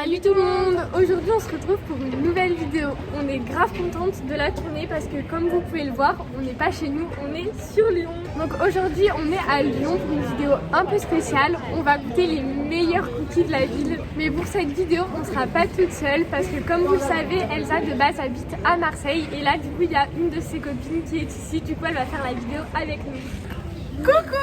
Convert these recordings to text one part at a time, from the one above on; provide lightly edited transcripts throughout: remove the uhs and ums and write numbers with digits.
Salut tout le monde! Aujourd'hui on se retrouve pour une nouvelle vidéo. On est grave contente de la tourner parce que comme vous pouvez le voir, on n'est pas chez nous, on est sur Lyon. Donc aujourd'hui on est à Lyon pour une vidéo un peu spéciale. On va goûter les meilleurs cookies de la ville. Mais pour cette vidéo on sera pas toute seule parce que comme vous le savez, Elsa de base habite à Marseille. Et là du coup il y a une de ses copines qui est ici. Du coup elle va faire la vidéo avec nous. Coucou!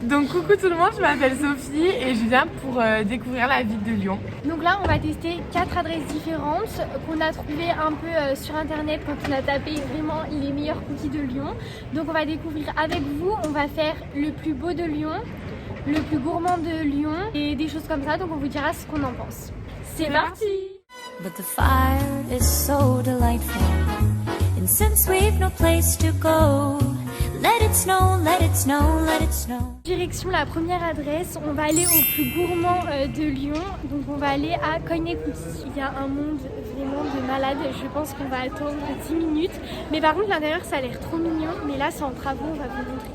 Donc coucou tout le monde, je m'appelle Sophie et je viens pour découvrir la ville de Lyon. Donc là on va tester 4 adresses différentes qu'on a trouvées un peu sur internet quand on a tapé vraiment les meilleurs cookies de Lyon. Donc on va découvrir avec vous, on va faire le plus beau de Lyon, le plus gourmand de Lyon et des choses comme ça. Donc on vous dira ce qu'on en pense. C'est parti! But the fire is so delightful, and since we've no place to go, let it snow, let it snow, let it snow. Direction la première adresse, on va aller au plus gourmand de Lyon. Donc on va aller à Cogne Cookies. Il y a un monde vraiment de malade. Je pense qu'on va attendre 10 minutes. Mais par contre l'intérieur ça a l'air trop mignon. Mais là c'est en travaux, on va vous montrer.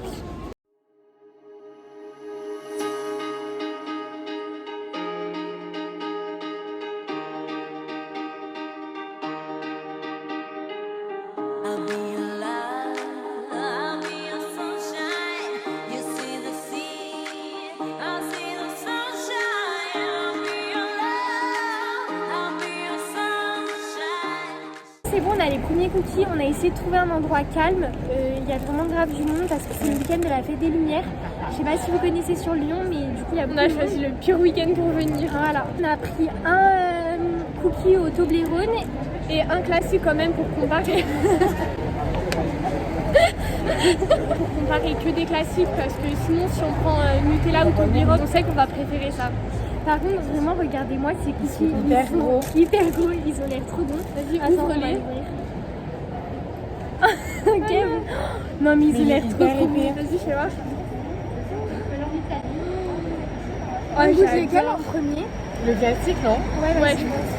C'est bon, on a les premiers cookies, on a essayé de trouver un endroit calme. Il y a vraiment grave du monde parce que c'est le week-end de la fête des Lumières. Je sais pas si vous connaissez sur Lyon, mais du coup il y a beaucoup de monde. On a choisi le pire week-end pour venir. Voilà. On a pris un cookie au Toblerone et un classique quand même pour comparer. Pour comparer que des classiques parce que sinon si on prend Nutella ou Toblerone, on sait qu'on va préférer ça. Par contre, vraiment, regardez-moi ces cookies. Hyper gros. Hyper gros, ils ont l'air trop bons. Vas-y, ouvre-les. Ok. Non, mais ils ont l'air trop bons. Vas-y, fais voir. On goûte lequel en premier? Le classique, non? Ouais, je pense.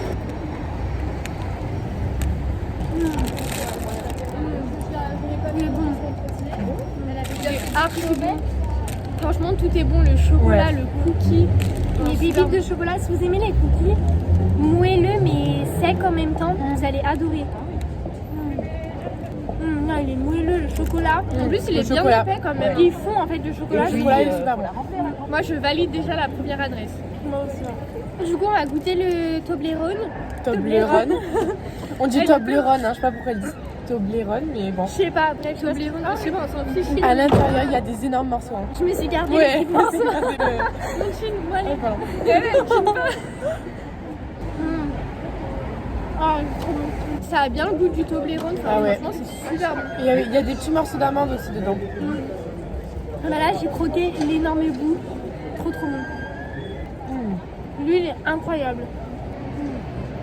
Il est bon. Archi bon. Franchement, tout est bon. Le chocolat, le cookie. Les pépites de chocolat, si vous aimez les cookies moelleux mais secs en même temps, vous allez adorer. Non, il est moelleux le chocolat. En plus, il est bien épais quand même. Ils font en fait le chocolat. Le chocolat est super bon. Moi, je valide déjà la première adresse. Moi aussi. Du coup, on va goûter le Toblerone. Toblerone. On dit Toblerone, hein, je sais pas pourquoi ils disent Toblerone, mais bon. Je sais pas, bref, Toblerone, c'est bon, on s'en fiche. À l'intérieur, il y a des énormes morceaux. Hein. Je me suis gardée les petits morceaux. Ça a bien le goût du Toblerone, franchement c'est super bon. Il y a des petits morceaux d'amande aussi dedans. Là j'ai croqué l'énorme bout, trop bon. L'huile est incroyable.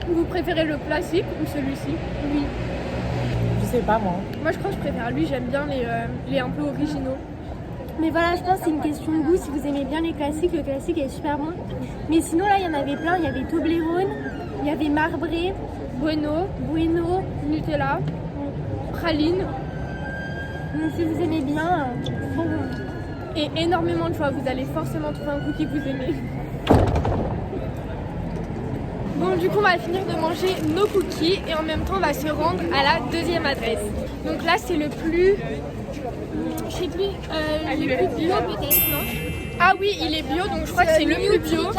Vous préférez le classique ou celui-ci? Oui. Je sais pas moi. Moi je crois que je préfère lui, j'aime bien les un peu originaux. Mais voilà, je pense que c'est une question de goût. Si vous aimez bien les classiques, le classique est super bon. Mais sinon là il y en avait plein, il y avait Toblerone, il y avait Marbré, Bueno, Nutella, Praline. Donc si vous aimez bien, trop bon. Et énormément de choix, vous allez forcément trouver un cookie que vous aimez. Bon, du coup on va finir de manger nos cookies et en même temps on va se rendre à la deuxième adresse. Donc là c'est le plus... Je sais plus, le plus bio peut-être, non? Ah oui, il est bio, donc je crois que c'est le plus bio.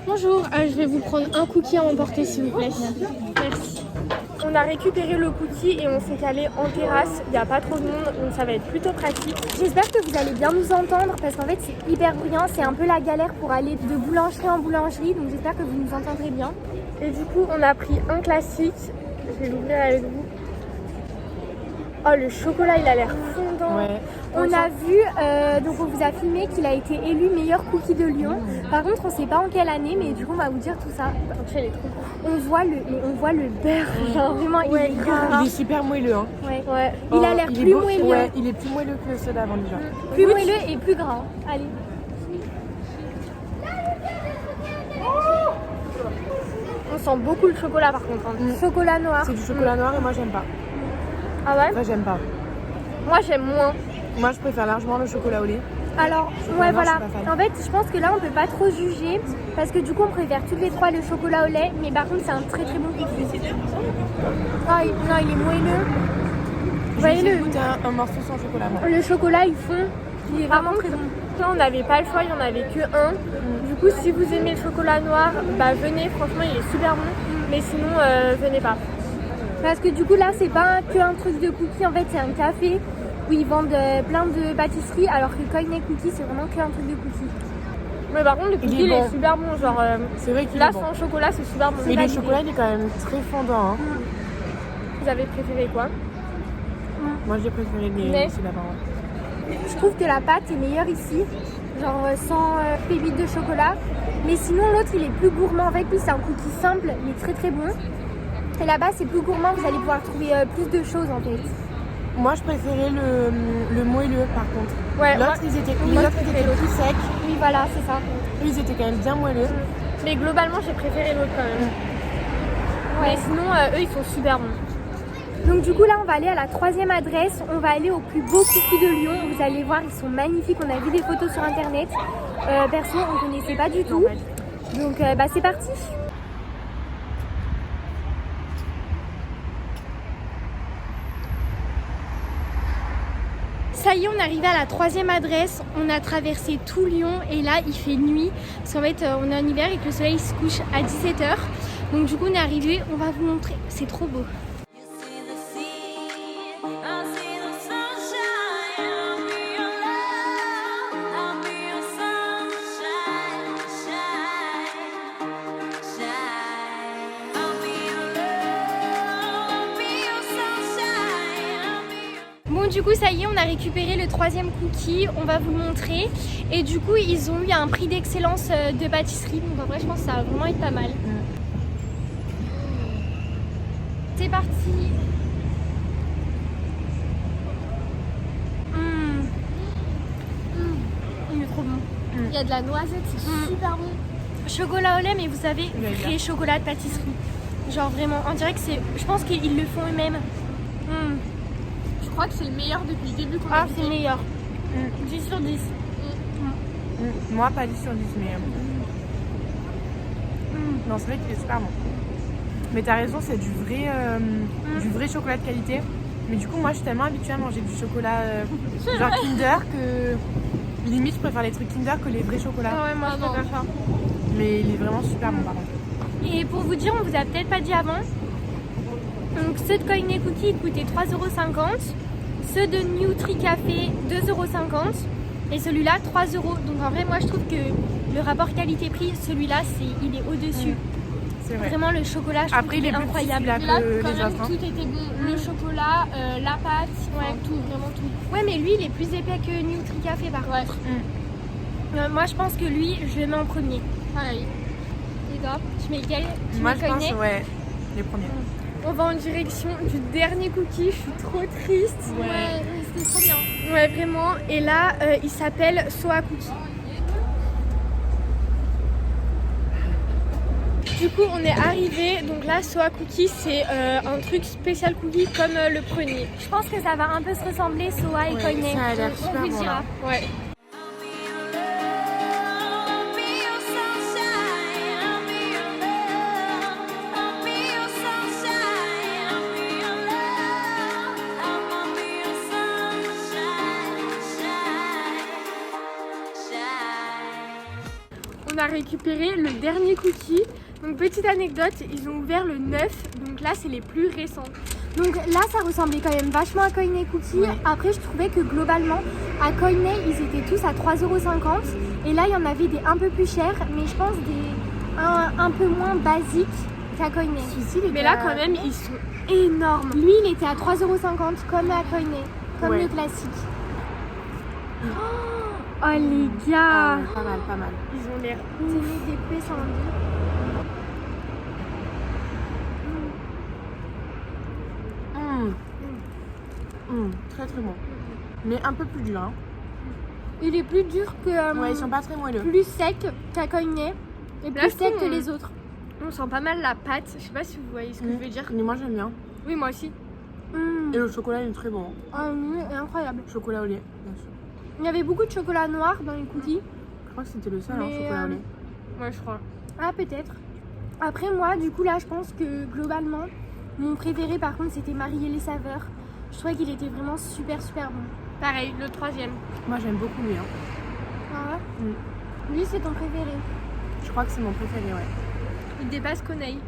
Bonjour, je vais vous prendre un cookie à emporter s'il vous plaît. Merci. On a récupéré le cookie et on s'est calé en terrasse. Il n'y a pas trop de monde, donc ça va être plutôt pratique. J'espère que vous allez bien nous entendre parce qu'en fait c'est hyper bruyant. C'est un peu la galère pour aller de boulangerie en boulangerie, donc j'espère que vous nous entendrez bien. Et du coup, on a pris un classique. Je vais l'ouvrir avec vous. Oh, le chocolat, il a l'air fondant. Ouais. On a vu, donc on vous a filmé qu'il a été élu meilleur cookie de Lyon. Par contre, on sait pas en quelle année, mais du coup, on va vous dire tout ça. On voit le beurre, genre vraiment, il est gras. Il est super moelleux. Hein. Ouais. Il a l'air plus moelleux. Ouais, il est plus moelleux que ceux d'avant déjà. Plus moelleux et plus gras. Allez. On sent beaucoup le chocolat par contre. Chocolat noir. C'est du chocolat noir et moi j'aime pas. Ah ouais? Ça j'aime pas. Moi j'aime moins. Moi je préfère largement le chocolat au lait. Alors, ouais voilà. En fait, je pense que là on peut pas trop juger parce que du coup on préfère toutes les trois le chocolat au lait, mais par contre c'est un très très bon cookie. Ah non, il est moelleux. Voyez-le. Goûter un morceau sans chocolat. Moi. Le chocolat il fond. Il est vraiment très bon. Là on n'avait pas le choix, il n'y en avait que un. Du coup si vous aimez le chocolat noir, bah venez, franchement il est super bon. Mais sinon venez pas. Parce que du coup là c'est pas que un truc de cookies, en fait c'est un café où ils vendent plein de pâtisseries, alors que Coyne Cookies c'est vraiment que un truc de cookies. Mais par contre le cookie il est super bon, genre c'est vrai qu'il là est bon. Sans chocolat c'est super bon. Mais le chocolat il est quand même très fondant. Hein. Vous avez préféré quoi? Moi j'ai préféré les là-bas. Je trouve que la pâte est meilleure ici, genre sans pépites de chocolat. Mais sinon l'autre il est plus gourmand, en fait lui c'est un cookie simple mais très très bon. Et là-bas c'est plus gourmand, vous allez pouvoir trouver plus de choses en fait. Moi je préférais le moelleux par contre. Ouais, l'autre ils étaient plus secs. Oui voilà c'est ça. Eux ils étaient quand même bien moelleux. Mais globalement j'ai préféré l'autre quand même. Ouais. Mais sinon eux ils sont super bons. Donc du coup là on va aller à la 3e adresse, on va aller au plus beau cookie de Lyon, vous allez voir ils sont magnifiques, on a vu des photos sur internet, perso on ne connaissait pas du tout, donc bah c'est parti. Ça y est, on est arrivé à la 3e adresse, on a traversé tout Lyon et là il fait nuit, parce qu'en fait on est en hiver et que le soleil se couche à 17h, donc du coup on est arrivé, on va vous montrer, c'est trop beau. Bon du coup ça y est, on a récupéré le 3e cookie, on va vous le montrer. Et du coup ils ont eu un prix d'excellence de pâtisserie, donc en vrai je pense que ça va vraiment être pas mal. C'est parti. Il est trop bon. Il y a de la noisette, c'est super bon. Chocolat au lait, mais vous savez, vrai chocolat de pâtisserie. Genre vraiment, on dirait que c'est... Je pense qu'ils le font eux-mêmes. Je crois que c'est le meilleur depuis le début qu'on a Ah, c'est le meilleur. 10 sur 10. Moi, pas 10 sur 10, mais... Non, c'est vrai qu'il est super bon. Mais t'as raison, c'est du vrai chocolat de qualité. Mais du coup, moi, je suis tellement habituée à manger du chocolat genre Kinder que... Limite, je préfère les trucs Kinder que les vrais chocolats. Ah ouais, moi, je préfère ça. Mais il est vraiment super bon, par contre. Et pour vous dire, on vous a peut-être pas dit avant. Donc, ceux de Coyne Cookie, ils coûtaient 3,50 €. Ceux de Nutri Café, 2,50 €. Et celui-là, 3 €. Donc en vrai, moi je trouve que le rapport qualité-prix, celui-là, il est au-dessus. C'est vrai. Vraiment, le chocolat, je trouve qu'il est incroyable. Là, quand même, tout était bon. Le chocolat, la pâte, tout, vraiment tout. Ouais, mais lui, il est plus épais que Nutri Café par contre. Moi, je pense que lui, je le mets en premier. Pareil. Et toi, tu mets quel? Moi, je pense, ouais, les premiers. On va en direction du dernier cookie, je suis trop triste. Ouais, c'était trop bien. Ouais, vraiment. Et là, il s'appelle Soa Cookie. Du coup, on est arrivé. Donc là, Soa Cookie, c'est un truc spécial cookie comme le premier. Je pense que ça va un peu se ressembler, Soa et Coyne. Ça a l'air super On vous dira. Ouais. On a récupéré le dernier cookie. Donc petite anecdote, ils ont ouvert le 9, donc là c'est les plus récents. Donc là ça ressemblait quand même vachement à Coyne Cookie. Ouais. Après je trouvais que globalement à Coyne ils étaient tous à 3,50 €. Et là il y en avait des un peu plus chers, mais je pense des un peu moins basiques. qu'à Coignet. Celui-ci, il Mais était là, à- quand même, ils sont énormes. Lui, il était à 3,50 € comme à Coignet, comme Ouais. le classique. Oh les Ah gars, ouais, pas mal, pas mal. Ils ont l'air. c'est des coupés sans vie. Très très bon. Mais un peu plus dur. Hein. Il est plus dur que Ouais, ils sont pas très moelleux. plus sec qu'à Coignet et Là, plus je sec trouve, que les autres. On sent pas mal la pâte. Je sais pas si vous voyez ce que je veux dire. Mais moi j'aime bien. Oui, moi aussi. Et le chocolat il est très bon. Ah, oui, incroyable. Chocolat au lait, bien sûr. Il y avait beaucoup de chocolat noir dans les cookies. Je crois que c'était le seul, hein, Mais, chocolat au lait. Moi, je crois. Ah, peut-être. Après, moi, du coup, là, je pense que globalement, mon préféré, par contre, c'était Marie et les saveurs. Je trouvais qu'il était vraiment super, super bon. Pareil, le troisième. Moi j'aime beaucoup lui. Hein. Ah ouais Lui, c'est ton préféré. Je crois que c'est mon préféré, ouais. Il dépasse Coneille.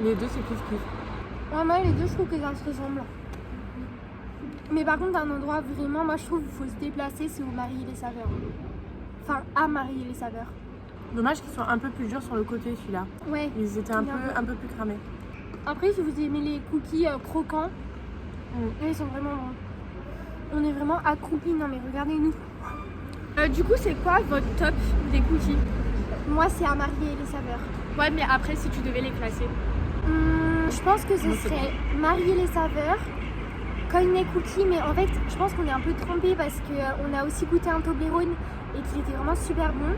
Les deux c'est kiff kiff. Ouais, moi, les deux, je trouve que ça se ressemble. Mais par contre, un endroit vraiment, moi, je trouve qu'il faut se déplacer, c'est au Marie et les saveurs. Enfin, à Marie et les saveurs. Dommage qu'ils soient un peu plus durs sur le côté celui-là. Ouais. Ils étaient un peu plus cramés. Après, si vous aimez les cookies croquants, ils sont vraiment bons. On est vraiment accroupis. Non, mais regardez-nous. Du coup, c'est quoi votre top des cookies? Moi, c'est à Marie et les saveurs. Ouais, mais après, si tu devais les classer. Je pense que ce serait Marie et les saveurs, Coignet cookie, mais en fait, je pense qu'on est un peu trompé parce qu'on a aussi goûté un Toblerone et qu'il était vraiment super bon.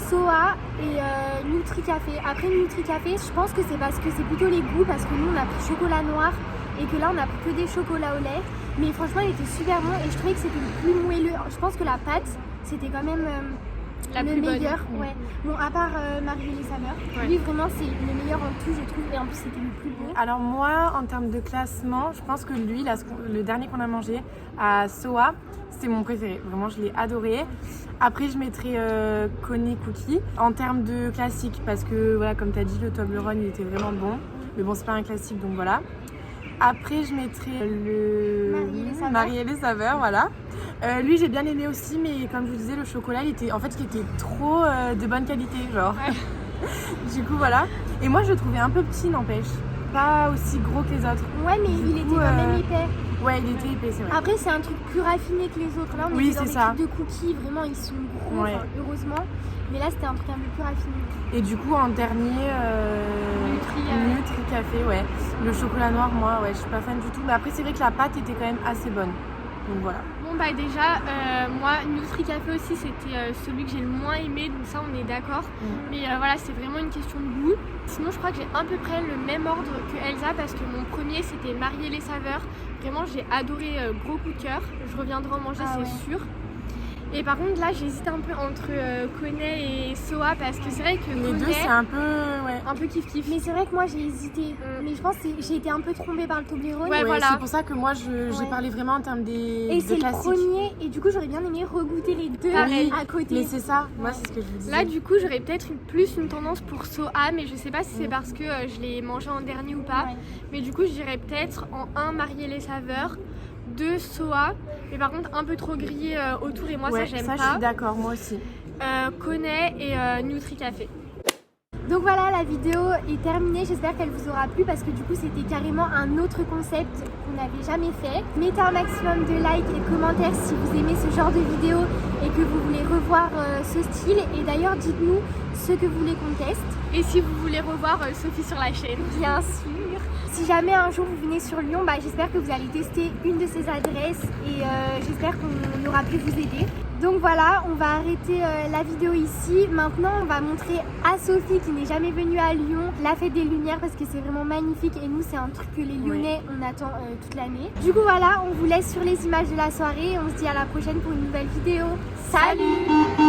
Soa et Nutri Café. Après Nutri Café, je pense que c'est parce que c'est plutôt les goûts, parce que nous on a pris chocolat noir et que là on a pris que des chocolats au lait. Mais franchement, il était super bon et je trouvais que c'était le plus moelleux. Je pense que la pâte, c'était quand même La le plus bonne. meilleur. Ouais. Bon, à part Marie et les saveurs. Ouais. Lui, vraiment, c'est le meilleur en tout, je trouve. Et en plus, c'était le plus bon. Alors moi, en termes de classement, je pense que lui, là, le dernier qu'on a mangé à Soa, c'était mon préféré. Vraiment, je l'ai adoré. Après, je mettrais Coné Cookie en termes de classique parce que, voilà, comme tu as dit, le Toblerone, il était vraiment bon. Mais bon, c'est pas un classique, donc voilà. Après, je mettrais le Marie et les saveurs. Marie et les saveurs, voilà. Lui, j'ai bien aimé aussi, mais comme je vous disais, le chocolat, il était trop de bonne qualité, genre. Ouais. Du coup, voilà. Et moi, je le trouvais un peu petit, n'empêche. Pas aussi gros que les autres. Ouais, mais il était quand même épais. Ouais, il était épais, c'est vrai. Après, c'est un truc plus raffiné que les autres. Là, on Oui, était dans c'est des ça. trucs de cookies, vraiment, ils sont gros, Ouais. enfin, heureusement. Mais là, c'était un truc un peu plus raffiné. Et du coup, en dernier, Nutri Café, ouais. Le chocolat noir, moi, ouais, je suis pas fan du tout. Mais après, c'est vrai que la pâte était quand même assez bonne. Donc voilà. Bon, bah déjà, moi, Nutri Café aussi, c'était celui que j'ai le moins aimé. Donc ça, on est d'accord. Mais voilà, c'est vraiment une question de goût. Sinon, je crois que j'ai à peu près le même ordre que Elsa parce que mon premier, c'était Marie et les saveurs. Vraiment, j'ai adoré, gros coup de cœur. Je reviendrai en manger, c'est sûr. Et par contre, là, j'hésite un peu entre Coné et Soa parce que c'est vrai que Les deux, Coné, c'est un peu. Ouais. un peu kiff-kiff. Mais c'est vrai que moi, j'ai hésité. Mais je pense que j'ai été un peu trompée par le Toblerone. Ouais, voilà. C'est pour ça que moi, j'ai parlé vraiment en termes Et c'est le classiques. premier. Et du coup, j'aurais bien aimé regoûter les deux Pareil. à côté. Mais c'est ça, moi, c'est ce que je vous disais. Là, du coup, j'aurais peut-être plus une tendance pour Soa, mais je sais pas si c'est parce que je l'ai mangé en dernier ou pas. Ouais. Mais du coup, je dirais peut-être en 1 Marie et les saveurs, 2 Soa, mais par contre un peu trop grillé autour et moi ouais, ça j'aime ça, je pas. suis d'accord, moi aussi. Coné et Nutri Café. Donc voilà, la vidéo est terminée. J'espère qu'elle vous aura plu parce que du coup, c'était carrément un autre concept qu'on n'avait jamais fait. Mettez un maximum de likes et de commentaires si vous aimez ce genre de vidéo et que vous voulez revoir ce style. Et d'ailleurs, dites-nous ce que vous voulez qu'on teste. Et si vous voulez revoir Sophie sur la chaîne. Bien sûr. Si jamais un jour vous venez sur Lyon, j'espère que vous allez tester une de ces adresses et j'espère qu'on aura pu vous aider. Donc voilà, on va arrêter la vidéo ici. Maintenant, on va montrer à Sophie qui n'est jamais venue à Lyon la fête des Lumières parce que c'est vraiment magnifique et nous, c'est un truc que les Lyonnais, on attend toute l'année. Du coup, voilà, on vous laisse sur les images de la soirée et on se dit à la prochaine pour une nouvelle vidéo. Salut!